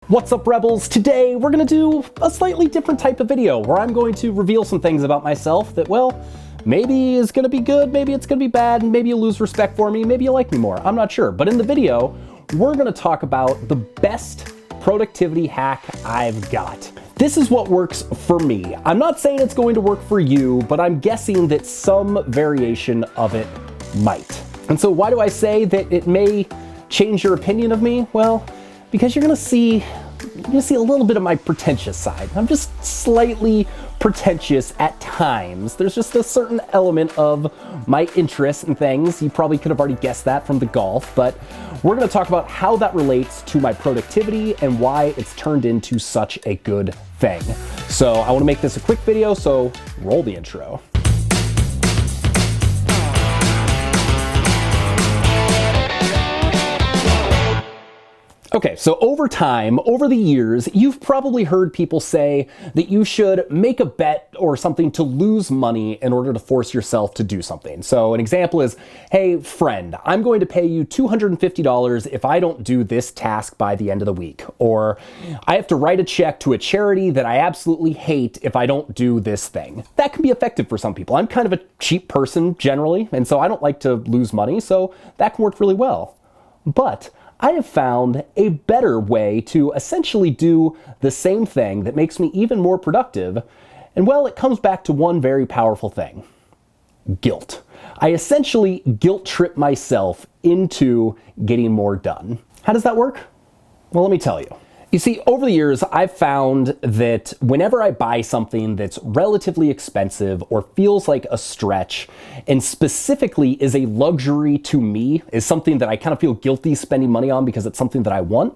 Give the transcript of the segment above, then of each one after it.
What's up, Rebels? Today we're gonna do a slightly different type of video where I'm going to reveal some things about myself that, well, maybe is gonna be good, maybe it's gonna be bad, and maybe you'll lose respect for me, maybe you'll like me more, I'm not sure. But in the video, we're gonna talk about the best productivity hack I've got. This is what works for me. I'm not saying it's going to work for you, but I'm guessing that some variation of it might. And so why do I say that it may change your opinion of me? Well, because you're gonna see a little bit of my pretentious side. I'm just slightly pretentious at times. There's just a certain element of my interest in things. You probably could have already guessed that from the golf, but we're gonna talk about how that relates to my productivity and why it's turned into such a good thing. So I wanna make this a quick video, so roll the intro. Okay, so over time, over the years, you've probably heard people say that you should make a bet or something to lose money in order to force yourself to do something. So an example is, hey, friend, I'm going to pay you $250 if I don't do this task by the end of the week. Or I have to write a check to a charity that I absolutely hate if I don't do this thing. That can be effective for some people. I'm kind of a cheap person generally, and so I don't like to lose money, so that can work really well. But I have found a better way to essentially do the same thing that makes me even more productive. And well, it comes back to one very powerful thing: guilt. I essentially guilt trip myself into getting more done. How does that work? Well, let me tell you. You see, over the years, I've found that whenever I buy something that's relatively expensive or feels like a stretch, and specifically is a luxury to me, is something that I kind of feel guilty spending money on because it's something that I want,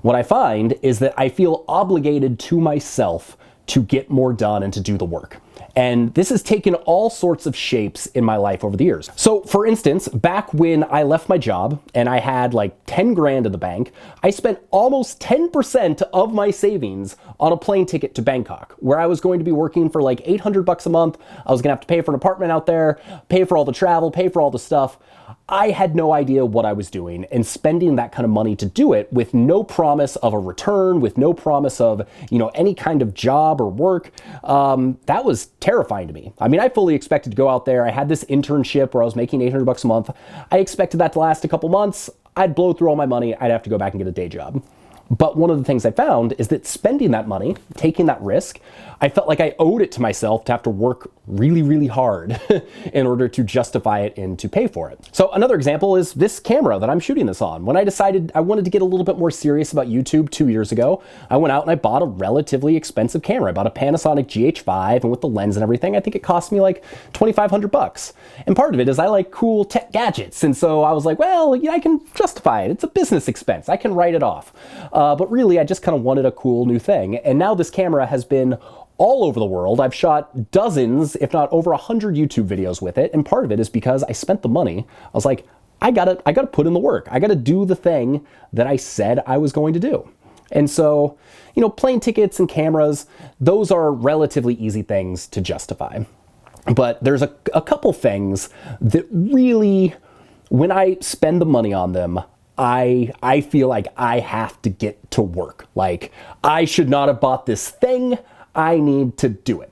what I find is that I feel obligated to myself to get more done and to do the work. And this has taken all sorts of shapes in my life over the years. So for instance, back when I left my job and I had like 10 grand in the bank, I spent almost 10% of my savings on a plane ticket to Bangkok, where I was going to be working for like 800 bucks a month. I was gonna have to pay for an apartment out there, pay for all the travel, pay for all the stuff. I had no idea what I was doing, and spending that kind of money to do it with no promise of a return, with no promise of, any kind of job or work, that was terrifying to me. I mean, I fully expected to go out there. I had this internship where I was making 800 bucks a month. I expected that to last a couple months. I'd blow through all my money. I'd have to go back and get a day job. But one of the things I found is that spending that money, taking that risk, I felt like I owed it to myself to have to work really, really hard in order to justify it and to pay for it. So another example is this camera that I'm shooting this on. When I decided I wanted to get a little bit more serious about YouTube 2 years ago, I went out and I bought a relatively expensive camera. I bought a Panasonic GH5, and with the lens and everything, I think it cost me like 2,500 bucks. And part of it is I like cool tech gadgets. And so I was like, well, I can justify it. It's a business expense. I can write it off. But really, I just kind of wanted a cool new thing. And now this camera has been all over the world. I've shot dozens, if not over 100 YouTube videos with it. And part of it is because I spent the money. I was like, I gotta put in the work. I gotta do the thing that I said I was going to do. And so, plane tickets and cameras, those are relatively easy things to justify. But there's a couple things that really, when I spend the money on them, I feel like I have to get to work. Like, I should not have bought this thing. I need to do it.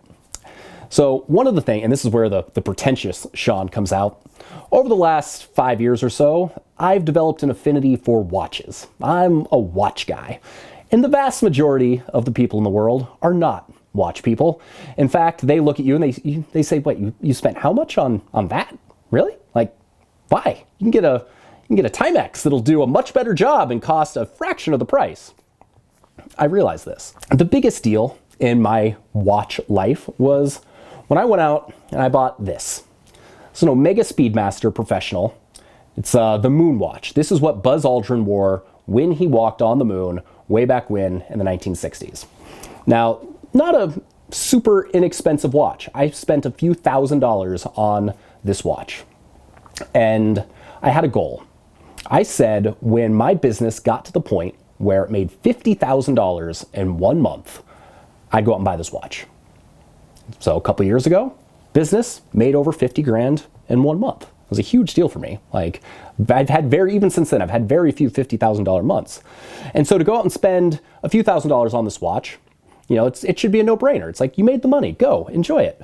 So one of the things, and this is where the pretentious Sean comes out, over the last 5 years or so, I've developed an affinity for watches. I'm a watch guy. And the vast majority of the people in the world are not watch people. In fact, they look at you and they say, wait, you spent how much on that? Really? Like, why? You can get a Timex that'll do a much better job and cost a fraction of the price. I realized this. The biggest deal in my watch life was when I went out and I bought this. It's an Omega Speedmaster Professional. It's the moon watch. This is what Buzz Aldrin wore when he walked on the moon way back when in the 1960s. Now, not a super inexpensive watch. I spent a few $1,000s on this watch. And I had a goal. I said when my business got to the point where it made $50,000 in 1 month, I'd go out and buy this watch. So a couple years ago, business made over 50 grand in 1 month. It was a huge deal for me. Like, even since then, I've had very few $50,000 months. And so to go out and spend a few $1,000s on this watch, it should be a no-brainer. It's like, you made the money, go, enjoy it.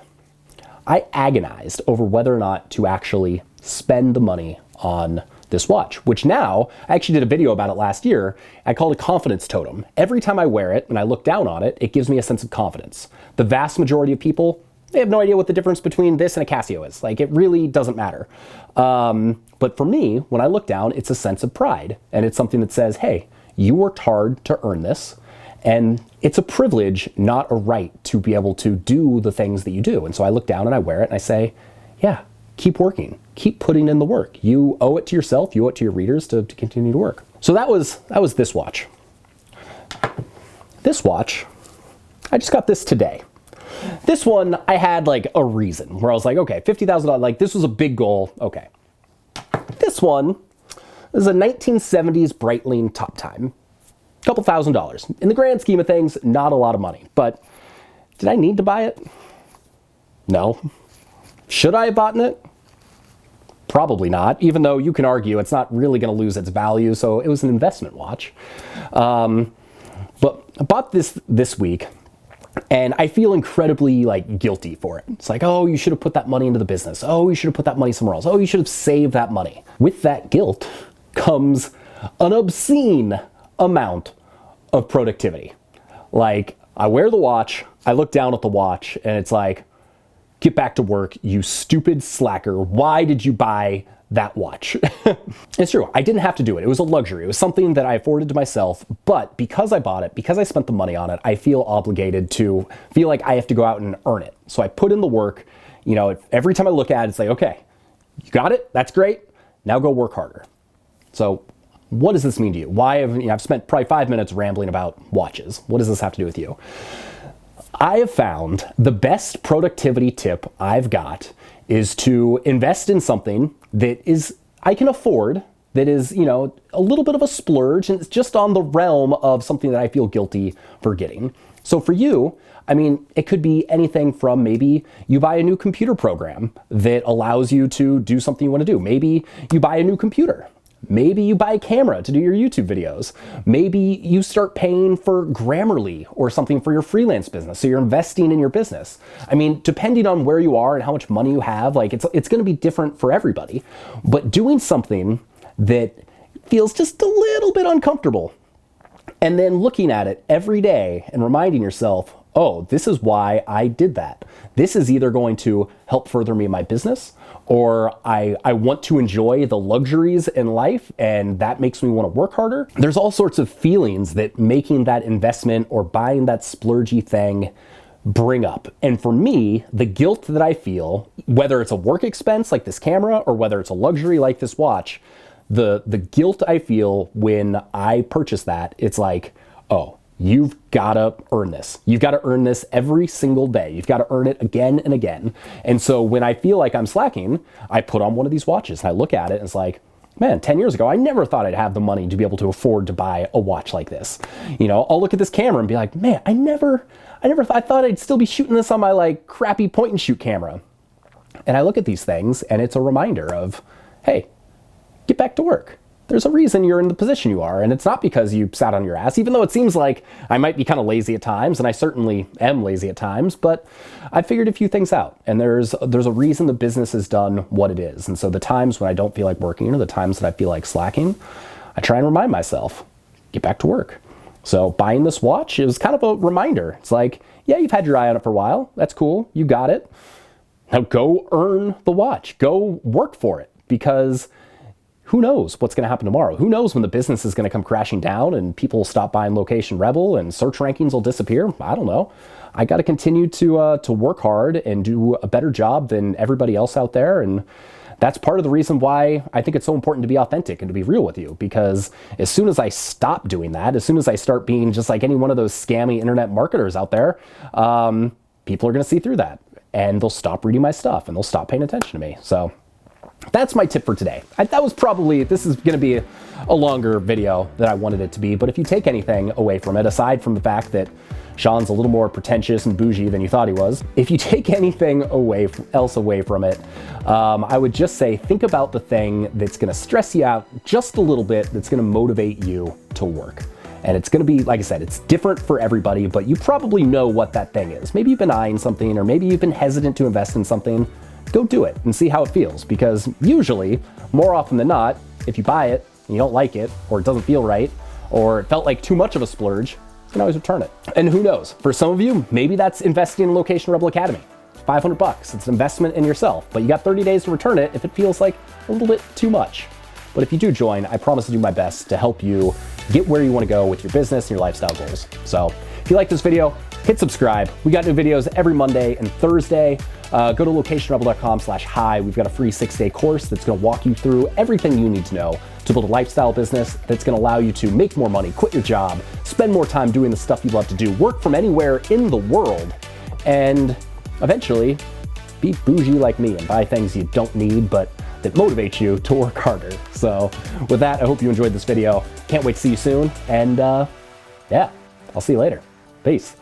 I agonized over whether or not to actually spend the money on this watch, which now, I actually did a video about it last year. I called it confidence totem. Every time I wear it and I look down on it, it gives me a sense of confidence. The vast majority of people, they have no idea what the difference between this and a Casio is. Like, it really doesn't matter. But for me, when I look down, it's a sense of pride. And it's something that says, hey, you worked hard to earn this. And it's a privilege, not a right, to be able to do the things that you do. And so I look down and I wear it and I say, yeah, keep working. Keep putting in the work. You owe it to yourself. You owe it to your readers to continue to work. So that was this watch. This watch, I just got this today. This one, I had like a reason where I was like, okay, $50,000, like this was a big goal. Okay. This one is a 1970s Breitling Totem. A couple $1,000. In the grand scheme of things, not a lot of money. But did I need to buy it? No. Should I have bought it? Probably not, even though you can argue it's not really going to lose its value, so it was an investment watch. But I bought this week, and I feel incredibly guilty for it. It's like, oh, you should have put that money into the business. Oh, you should have put that money somewhere else. Oh, you should have saved that money. With that guilt comes an obscene amount of productivity. Like, I wear the watch, I look down at the watch, and it's like, get back to work, you stupid slacker. Why did you buy that watch? It's true, I didn't have to do it. It was a luxury. It was something that I afforded to myself, but because I bought it, because I spent the money on it, I feel obligated to feel like I have to go out and earn it. So I put in the work. Every time I look at it, it's like, okay, you got it, that's great, now go work harder. So what does this mean to you? Why have I've spent probably 5 minutes rambling about watches. What does this have to do with you? I have found the best productivity tip I've got is to invest in something that I can afford, that is, a little bit of a splurge, and it's just on the realm of something that I feel guilty for getting. So for you, it could be anything from maybe you buy a new computer program that allows you to do something you want to do. Maybe you buy a new computer. Maybe you buy a camera to do your YouTube videos. Maybe you start paying for Grammarly or something for your freelance business. So you're investing in your business. Depending on where you are and how much money you have, it's going to be different for everybody. But doing something that feels just a little bit uncomfortable and then looking at it every day and reminding yourself, oh, this is why I did that. This is either going to help further me in my business, or I want to enjoy the luxuries in life, and that makes me want to work harder. There's all sorts of feelings that making that investment or buying that splurgy thing bring up. And for me, the guilt that I feel, whether it's a work expense like this camera or whether it's a luxury like this watch, the guilt I feel when I purchase that, it's like, oh, you've got to earn this. You've got to earn this every single day. You've got to earn it again and again. And so when I feel like I'm slacking, I put on one of these watches and I look at it and it's like, man, 10 years ago, I never thought I'd have the money to be able to afford to buy a watch like this. I'll look at this camera and be like, man, I thought I'd still be shooting this on my crappy point and shoot camera. And I look at these things and it's a reminder of, hey, get back to work. There's a reason you're in the position you are, and it's not because you sat on your ass, even though it seems like I might be kind of lazy at times, and I certainly am lazy at times, but I figured a few things out, and there's a reason the business has done what it is. And so the times when I don't feel like working or the times that I feel like slacking, I try and remind myself, get back to work. So buying this watch is kind of a reminder. It's like, yeah, you've had your eye on it for a while. That's cool. You got it. Now go earn the watch. Go work for it, because who knows what's going to happen tomorrow? Who knows when the business is going to come crashing down and people will stop buying Location Rebel and search rankings will disappear? I don't know. I got to continue to work hard and do a better job than everybody else out there. And that's part of the reason why I think it's so important to be authentic and to be real with you, because as soon as I stop doing that, as soon as I start being just like any one of those scammy internet marketers out there, people are going to see through that and they'll stop reading my stuff and they'll stop paying attention to me. So that's my tip for today. This is going to be a longer video than I wanted it to be, but if you take anything away from it, aside from the fact that Sean's a little more pretentious and bougie than you thought he was. If you take anything else away from it, I would just say think about the thing that's gonna stress you out just a little bit, that's gonna motivate you to work. And it's gonna be, like I said, it's different for everybody, but you probably know what that thing is. Maybe you've been eyeing something, or maybe you've been hesitant to invest in something. Go do it and see how it feels, because usually, more often than not, if you buy it and you don't like it, or it doesn't feel right, or it felt like too much of a splurge, you can always return it. And who knows, for some of you, maybe that's investing in Location Rebel Academy. $500, it's an investment in yourself, but you got 30 days to return it if it feels like a little bit too much. But if you do join, I promise to do my best to help you get where you want to go with your business and your lifestyle goals. So if you like this video, hit subscribe. We got new videos every Monday and Thursday. Go to locationrebel.com/hi. We've got a free 6-day course that's going to walk you through everything you need to know to build a lifestyle business that's going to allow you to make more money, quit your job, spend more time doing the stuff you love to do, work from anywhere in the world, and eventually be bougie like me and buy things you don't need, but that motivate you to work harder. So with that, I hope you enjoyed this video. Can't wait to see you soon. And yeah, I'll see you later. Peace.